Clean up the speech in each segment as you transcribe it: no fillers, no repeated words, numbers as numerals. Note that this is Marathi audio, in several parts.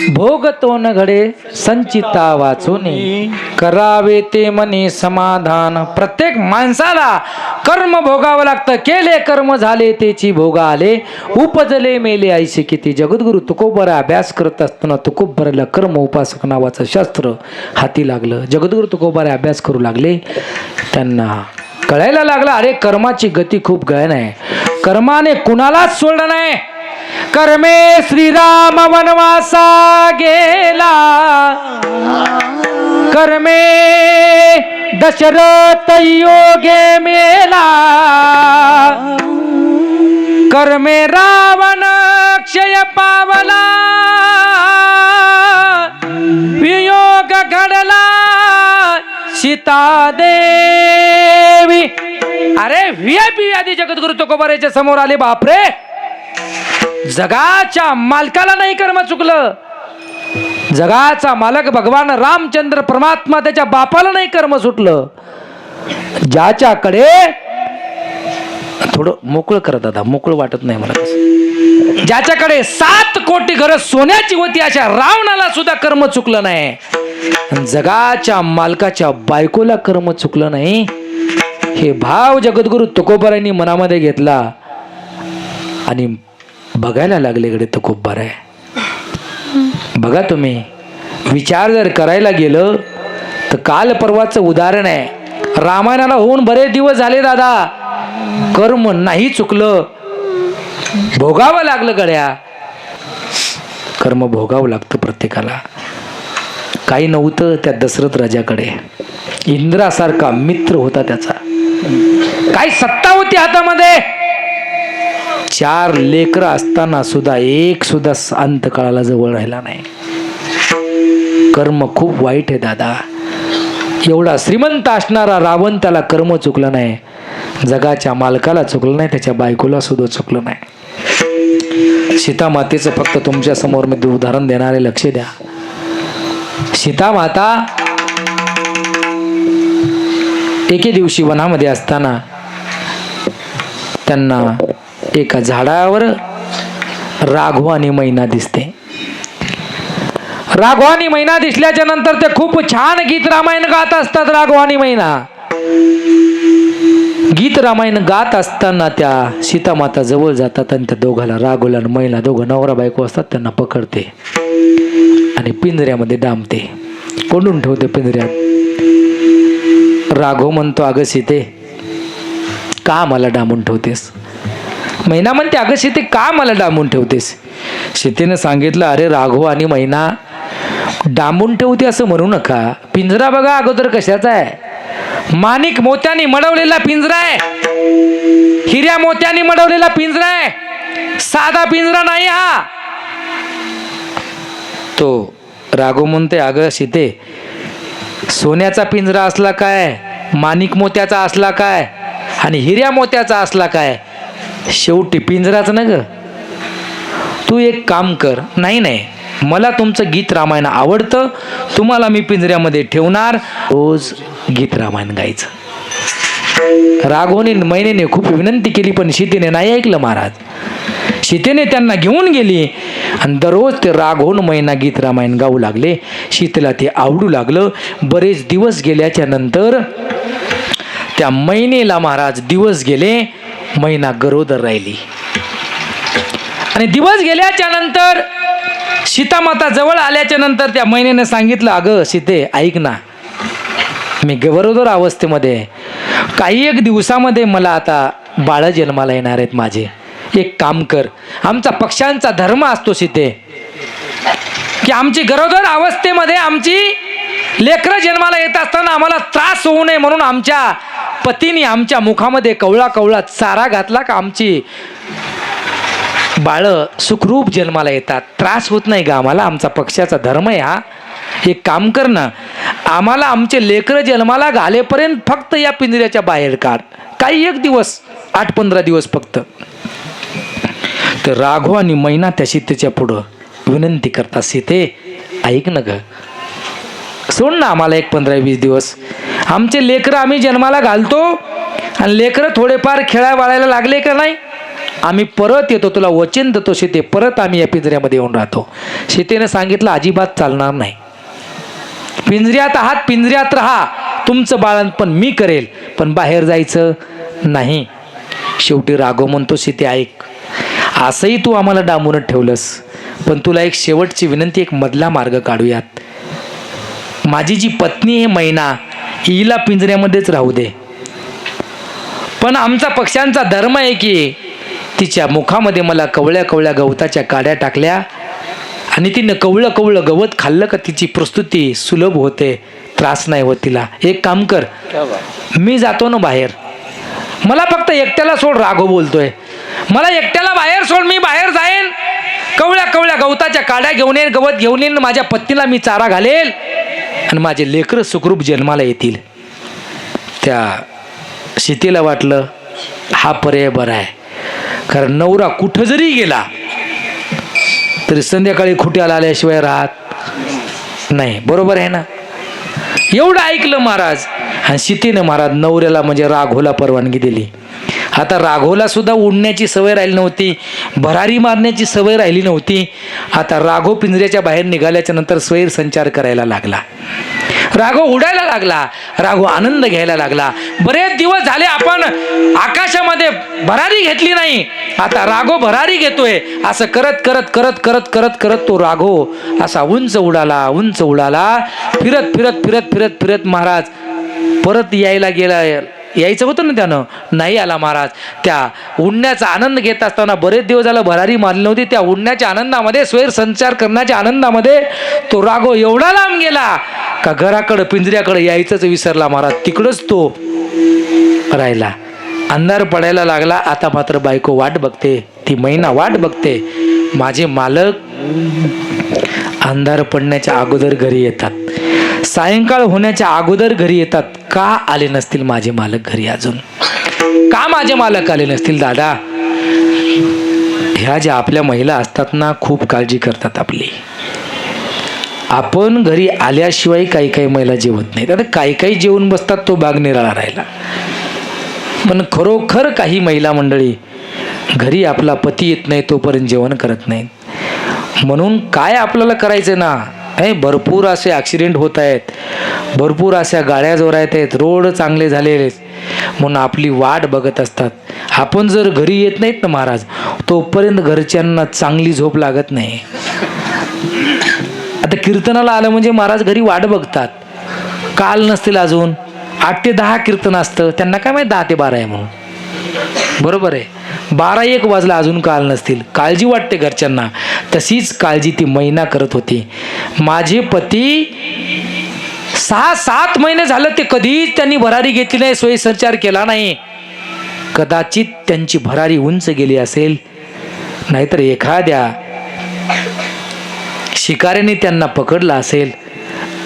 भोगतो न घडे संचिता वाचूने, करावे ते मने समाधान. प्रत्येक माणसाला कर्म भोगावं लागतं. केले कर्म झाले तेची भोगा आले, उपजले मेले ऐसे किती. जगद्गुरु तुकोबरा अभ्यास करत असताना तुकोबराला कर्म उपासक नावाचं शास्त्र हाती लागलं. जगद्गुरु तुकोबरा अभ्यास करू लागले. त्यांना कळायला लागला, अरे कर्माची गती खूप गहन आहे. कर्माने कुणालाच सोडलं नाही. कर्मे श्रीराम वनवासा गेला, कर्मे दशरथ योगे मेला, कर्मे रावण क्षय पावला, वियोग घडला सीता देवी. अरे व्हीआयपी आधी जगद्गुरु तुकोबाराच्या समोर आले. बापरे, जगाच्या मालकाला नाही कर्म चुकलं. जगाचा मालक भगवान रामचंद्र परमात्मा त्याच्या बापाला नाही कर्म सुटलं. ज्याच्याकडे थोडं मोकळं कर दादा, मोकळं वाटत नाही मला. ज्याच्याकडे 7 कोटी घरं सोन्याची होती अशा रावणाला सुद्धा कर्म चुकलं नाही. जगाच्या मालकाच्या बायकोला कर्म चुकलं नाही. हे भाव जगद्गुरु तुकोबारांनी मनामध्ये घेतला आणि बघायला लागले. कडे तुकोबार आहे. बघा तुम्ही विचार जर करायला गेलं तर काल परवाचं उदाहरण आहे. रामायणाला होऊन बरेच दिवस झाले दादा, कर्म नाही चुकलं, भोगावं लागलं. गड्या कर्म भोगावं लागतं प्रत्येकाला. काही नव्हतं त्या दशरथ राजाकडे. इंद्रासारखा मित्र होता त्याचा. काही सत्ता होती हातामध्ये. 4 लेकरं असताना सुद्धा एक सुद्धा अंतकाळाला जवळ राहिला नाही. कर्म खूप वाईट आहे दादा. एवढा श्रीमंत असणारा रावण, त्याला कर्म चुकलं नाही. जगाच्या मालकाला चुकलं नाही, त्याच्या बायकोला सुद्धा चुकलं नाही. सीता मातेचं फक्त तुमच्या समोर मी उदाहरण देणारे, लक्ष द्या. सीता माता एके दिवशी वनामध्ये असताना त्यांना एका झाडावर राघव आणि मैना दिसते. राघव आणि मैना दिसल्याच्या नंतर ते खूप छान गीत रामायण गात असतात. राघव आणि मैना गीत रामायण गात असताना त्या सीता माता जवळ जातात आणि त्या दोघाला, राघवला आणि मैना, दोघं नवरा बायको असतात, त्यांना पकडते आणि पिंजऱ्यामध्ये डांबते, कोंडून ठेवते पिंजऱ्यात. राघव म्हणतो, अगं सीते, का मला डांबून ठेवतेस? मैना म्हणते, अगं सीते, का मला डांबून ठेवतेस? सीतेने सांगितलं, अरे राघव आणि मैना, डांबून ठेवते असं म्हणू नका. पिंजरा बघा अगोदर कशाचा आहे. माणिक मोत्याने मडवलेला पिंजरा आहे, हिऱ्या मोत्याने मडवलेला पिंजरा आहे, साधा पिंजरा नाही हा. तो राघव म्हणते, अगं सीते, सोन्याचा पिंजरा असला काय, माणिक मोत्याचा असला काय आणि हिऱ्या मोत्याचा असला काय, शेवटी पिंजराच ना ग. तू एक काम कर. नाही नाही, मला तुमचं गीत रामायण आवडतं, तुम्हाला मी पिंजऱ्यामध्ये ठेवणार, रोज गीत रामायण गायचं. राघवने मैनेने खूप विनंती केली पण सीतेने नाही ऐकलं महाराज. सीतेने त्यांना घेऊन गेली आणि दररोज ते राघवन मैना गीत रामायण गाऊ लागले. सीतेला ते आवडू लागलं. बरेच दिवस गेल्याच्या नंतर त्या मैनेला महाराज दिवस गेले, मैना गरोदर राहिली. आणि दिवस गेल्याच्या नंतर सीता माता जवळ आल्याच्या नंतर त्या मैनेने सांगितलं, अगं सीते, ऐक ना, मी गरोदर अवस्थेमध्ये, काही एक दिवसामध्ये मला आता बाळ जन्माला येणार आहेत माझे. एक काम कर, आमचा पक्ष्यांचा धर्म असतो सीते की आमची गरोदर अवस्थेमध्ये आमची लेकरं जन्माला येत असताना आम्हाला त्रास होऊ नये म्हणून आमच्या पतीने आमच्या मुखामध्ये कवळा कवळा चारा घातला का आमची बाळ सुखरूप जन्माला येतात, त्रास होत नाही का आम्हाला. आमचा पक्षाचा धर्म आहे हा. एक काम कर ना, आम्हाला आमचे लेकरं जन्माला घालेपर्यंत फक्त या पिंजऱ्याच्या बाहेर काढ, काही एक दिवस, 8-15 दिवस फक्त. तर राघव आणि मैना त्या सीतेच्या पुढं विनंती करतात, सीते ऐक ना ग, सोड ना आम्हाला एक 15-20 दिवस. आमचे लेकरं आम्ही जन्माला घालतो आणि लेकरं थोडेफार खेळाय वाळायला लागले का नाही, आम्ही परत येतो, तुला वचन देतो सीते, परत आम्ही या पिंजऱ्यामध्ये येऊन राहतो. सीतेने सांगितलं अजिबात चालणार नाही. पिंजऱ्यात आहात, पिंजऱ्यात राहा, तुमचं बाळणपण मी करेल, पण बाहेर जायचं नाही. शेवटी राघव म्हणतो सीते ऐक, असंही तू आम्हाला डांबूनच ठेवलंस, पण तुला एक शेवटची विनंती, एक मधला मार्ग काढूयात. माझी जी पत्नी आहे मैना, हिला पिंजऱ्यामध्येच राहू दे, पण आमचा पक्ष्यांचा धर्म आहे की तिच्या मुखामध्ये मला कवळ्या कवळ्या गवताच्या काड्या टाकल्या आणि तिनं कवळं कवळं गवत खाल्लं का तिची प्रस्तुती सुलभ होते, त्रास नाही होत तिला. एक काम कर, मी जातो ना बाहेर, मला फक्त एकट्याला सोड. राघव बोलतोय, मला एकट्याला बाहेर सोड, मी बाहेर जाईन, कवळ्या कवळ्या गवताच्या काड्या घेऊन येईन, गवत घेऊन येईन, माझ्या पत्नीला मी चारा घालेल आणि माझे लेकरं सुखरूप जन्माला येतील. त्या सीतेला वाटलं हा पर्याय बरा आहे, कारण नवरा कुठं जरी गेला तरी संध्याकाळी खुट्याला आल्याशिवाय राहत नाही. बरोबर आहे ना? एवढं ऐकलं महाराज, आणि सीतेनं महाराज नवऱ्याला म्हणजे राघवला परवानगी दिली. आता राघवला सुद्धा उडण्याची सवय राहिली नव्हती, भरारी मारण्याची सवय राहिली नव्हती. आता राघव पिंजऱ्याच्या बाहेर निघाल्याच्या नंतर स्वैर संचार करायला लागला, राघव उडायला लागला, राघव आनंद घ्यायला लागला. बरेच दिवस झाले आपण आकाशामध्ये भरारी घेतली नाही, आता राघव भरारी घेतोय. असं करत करत करत करत करत करत तो राघव असा उंच उडाला, उंच उडाला, फिरत फिरत फिरत फिरत फिरत महाराज परत यायला गेला. यायचं होतं ना त्यानं, नाही आला महाराज. त्या उडण्याचा आनंद घेत असताना, बरेच दिवस झालं भरारी मारली नव्हती, त्या उडण्याच्या आनंदामध्ये, स्वैर संचार करण्याच्या आनंदामध्ये तो राघव एवढा लांब गेला का घराकडं पिंजऱ्याकडे यायचंच विसरला महाराज. तिकडंच तो राहिला. अंधार पडायला लागला. आता मात्र बायको वाट बघते, ती मैना वाट बघते, माझे मालक अंधार पडण्याच्या अगोदर घरी येतात, सायंकाळ होण्याच्या अगोदर घरी येतात. का आले नसतील माझे मालक घरी अजून? का माझे मालक आले नसतील? दादा, ह्या ज्या आपल्या महिला असतात ना, खूप काळजी करतात आपली. आपण घरी आल्याशिवाय काही काही महिला जेवत नाहीत. आता काही काही जेवून बसतात, तो बाग निराळा राहिला. पण खरोखर काही महिला मंडळी घरी आपला पती येत नाही तोपर्यंत जेवण करत नाहीत. म्हणून काय आपल्याला करायचं ना, भरपूर असे ॲक्सिडेंट होत आहेत, भरपूर अशा गाड्या जोरात आहेत, रोड चांगले झालेले म्हणून आपली वाट बघत असतात. आपण जर घरी येत नाहीत ना महाराज, तोपर्यंत घरच्यांना चांगली झोप लागत नाही. आता कीर्तनाला आलं म्हणजे महाराज घरी वाट बघतात. काल नसतील अजून 8 ते 10 कीर्तन असतं, त्यांना काय माहिती 10 ते 12 आहे म्हणून. बरोबर आहे, 12-1 वाजला अजून काल नसतील. काळजी वाटते घरच्यांना. तशीच काळजी ती मैना करत होती. माझे पती 6-7 महिने झालं ते कधीच त्यांनी भरारी घेतली नाही, सोयी संचार केला नाही. कदाचित त्यांची भरारी उंच गेली असेल, नाहीतर एखाद्या शिकाऱ्याने त्यांना पकडला असेल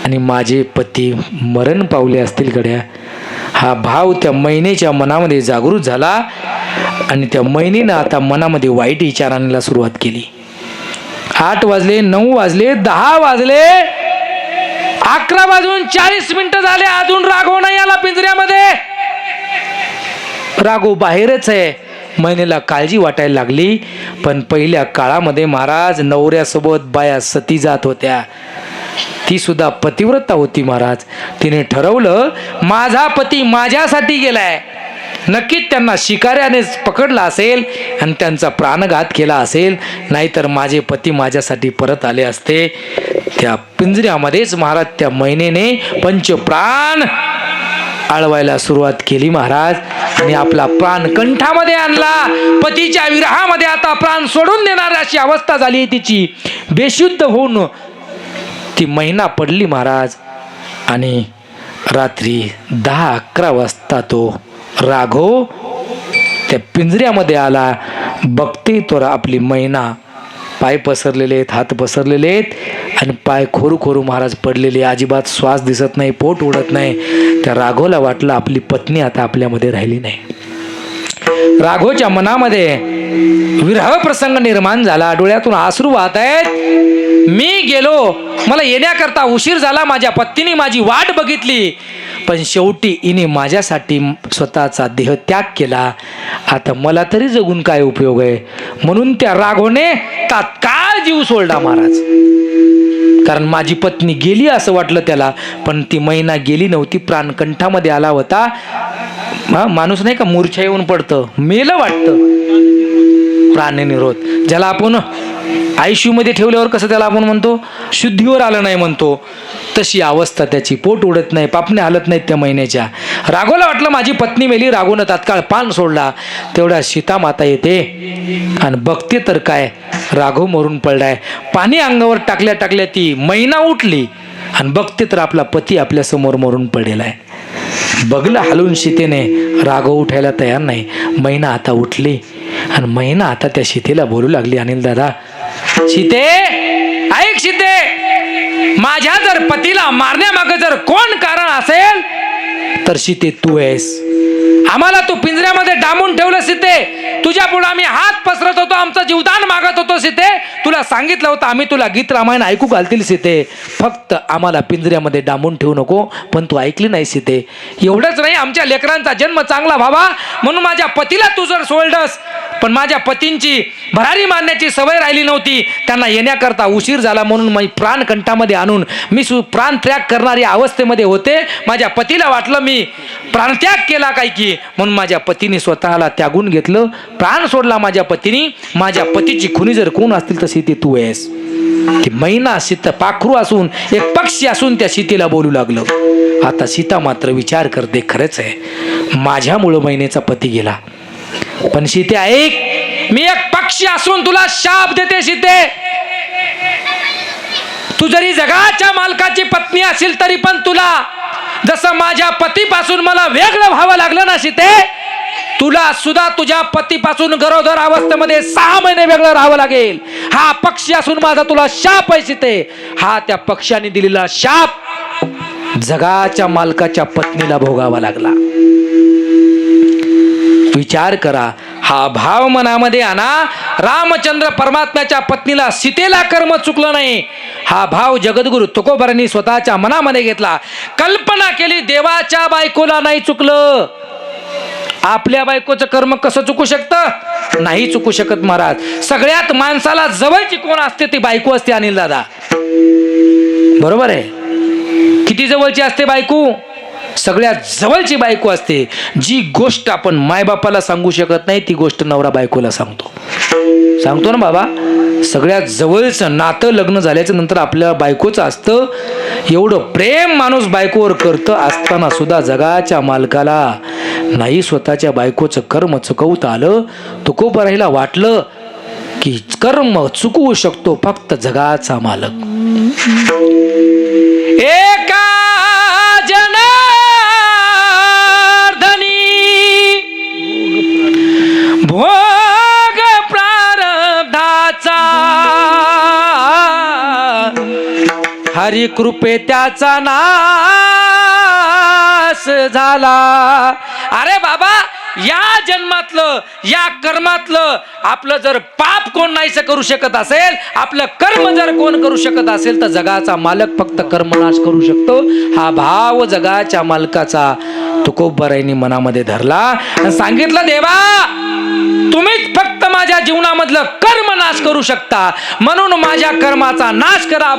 आणि माझे पती मरण पावले असतील गड्या. हा भाव त्या मैनेच्या मनामध्ये जागृत झाला आणि त्या मैनेनं आता मनामध्ये वाईट विचार आणायला सुरुवात केली. 8 वाजले, 9 वाजले, 10 वाजले, 11 वाजून 40 मिनिटं झाले, अजून राघव नाही आला पिंजऱ्यामध्ये. राघव बाहेरच आहे. मैनेला काळजी वाटायला लागली. पण पहिल्या काळामध्ये महाराज नवऱ्यासोबत बाया सती जात होत्या. ती सुद्धा पतिव्रता होती महाराज. तिने ठरवलं माझा पती माझ्यासाठी गेलाय, नक्कीच त्यांना शिकाऱ्यानेच पकडला असेल आणि त्यांचा प्राणघात केला असेल, नाहीतर माझे पती माझ्यासाठी परत आले असते. त्या पिंजऱ्यामध्येच महाराज त्या मैनेने पंचप्राण आळवायला सुरुवात केली महाराज, आणि आपला प्राण कंठामध्ये आणला. पतीच्या विरहामध्ये आता प्राण सोडून देणार अशी अवस्था झाली तिची. बेशुद्ध होऊन ती मैना पडली महाराज. आणि रात्री 10-11 वाजता तो राघव त्या पिंजऱ्यामध्ये आला. बघते तो आपली मैना, पाय पसरलेले आहेत, हात पसरलेले आहेत आणि पाय खोरू खोरू महाराज पडलेले, अजिबात श्वास दिसत नाही, पोट उडत नाही. त्या राघवला वाटलं आपली पत्नी आता आपल्यामध्ये राहिली नाही. राघवच्या मनामध्ये विरह प्रसंग निर्माण झाला. डोळ्यातून अश्रू वाहत आहेत. मी गेलो, मला येण्याकरता उशीर झाला, माझ्या पत्नीने माझी वाट बघितली, पण शेवटी हिने माझ्यासाठी स्वतःचा देह त्याग केला. आता मला तरी जगून काय उपयोग आहे. म्हणून त्या राघवने तात्काळ जीव सोडला महाराज. कारण माझी पत्नी गेली असं वाटलं त्याला, पण ती मैना गेली नव्हती. प्राण कंठामध्ये आला होता. माणूस नाही का मूर्छा येऊन पडतं, मेलं वाटतं. प्राणनिरोध ज्याला आपण आयसीयू मध्ये ठेवल्यावर कसं त्याला आपण म्हणतो शुद्धीवर आलं नाही म्हणतो, तशी अवस्था त्याची. पोट उडत नाही, पापणे हालत नाहीत त्या महिन्याच्या. राघवला वाटलं माझी पत्नी मेली. राघवनं तात्काळ पान सोडला. तेवढ्या सीता माता येते आणि बघते तर काय, राघव मरून पडलाय. पाणी अंगावर टाकल्या टाकल्या ती मैना उठली आणि बघते तर आपला पती आपल्या समोर मरून पडलेला आहे. बघलं हलवून सीतेने, राघव उठायला तयार नाही. मैना आता उठली आणि मैना आता त्या सीतेला बोलू लागली, अनिल दादा, सीते ऐक सीते, माझ्या जर पतीला मारण्यामागे जर कोण कारण असेल तर सीते तू आहेस. आम्हाला तू पिंजऱ्यामध्ये डांबून ठेवलं सीते. तुझ्या पुढे आम्ही हात पसरत होतो, आमचं जीवदान मागत होतो सीते. तुला सांगितलं होतं आम्ही तुला गीत रामायण ऐकू घालतील सीते, फक्त आम्हाला पिंजऱ्यामध्ये डांबून ठेवू नको. पण तू ऐकली नाही सीते. एवढंच नाही, आमच्या लेकरांचा जन्म चांगला व्हावा म्हणून माझ्या पतीला तू जर सोडलंस, पण माझ्या पतींची भरारी मारण्याची सवय राहिली नव्हती. त्यांना येण्याकरता उशीर झाला म्हणून मी प्राण कंठामध्ये आणून मी प्राण त्याग करणारी अवस्थेमध्ये होते. माझ्या पतीला वाटलं मी प्राणत्याग केला काय की, म्हणून माझ्या पतीने स्वतःला त्यागून घेतलं, प्राण सोडला माझ्या पतीने. माझ्या पतीची खुनी जर कोण असतील तर सीते तू आहेस. ती मैना सीता पाखरू असून एक पक्षी असून त्या सीतेला बोलू लागलं. आता सीता मात्र विचार करते, खरंच आहे माझ्यामुळं मैनेचा पती गेला. पण सीते ऐक, मी एक पक्षी असून तुला शाप देते सीते. तू जरी जगाच्या मालकाची पत्नी असेल तरी पण तुला जसं माझ्या पतीपासून मला वेगळं व्हावं लागलं ना सीते, तुला सुद्धा तुझ्या पतीपासून गरोदर अवस्थेमध्ये 6 महिने वेगळं राहावं लागेल. हा पक्षी असून माझा तुला शाप आहे सीते. हा त्या पक्षाने दिलेला शाप जगाच्या मालकाच्या पत्नीला भोगावा लागला. विचार करा, हा भाव मनामध्ये आणा. रामचंद्र परमात्म्याच्या पत्नीला सीतेला कर्म चुकलं नाही, हा भाव जगद्गुरु तुकोबारांनी स्वतःच्या मनामध्ये घेतला. कल्पना केली, देवाच्या बायकोला नाही चुकलं. आपल्या बायकोचं कर्म कसं चुकू शकतं? नाही चुकू शकत महाराज. सगळ्यात माणसाला जवळची कोण असते ती बायको असते अनिल दादा, बरोबर आहे. किती जवळची असते बायको? सगळ्यात जवळची बायको असते. जी गोष्ट आपण मायबापाला सांगू शकत नाही ती गोष्ट नवरा बायकोला सांगतो ना बाबा. सगळ्यात जवळचं नातं लग्न झाल्याच्या नंतर आपल्या बायकोचं असतं. एवढं प्रेम माणूस बायकोवर करतं असताना सुद्धा जगाच्या मालकाला नाही स्वतःच्या बायकोचं कर्म चुकवता आलं. तुकोबारायला वाटलं की कर्म चुकवू शकतो फक्त जगाचा मालक. एका भोग प्रारब्धाचा हरी कृपे त्याचा नाश झाला. अरे बाबा, या जन्मातलं या कर्मातलं आपलं जर पाप कोण नाहीसं करू शकत असेल, आपलं कर्म जर कोण करू शकत असेल तर जगाचा मालक फक्त कर्मनाश करू शकतो. हा भाव जगाच्या मालकाचा तुकोबारायांनी मनामध्ये धरला आणि सांगितलं, देवा तुम्हीच फक्त माझ्या जीवनामधलं कर्म नाश करू शकता, म्हणून माझ्या कर्माचा नाश करा.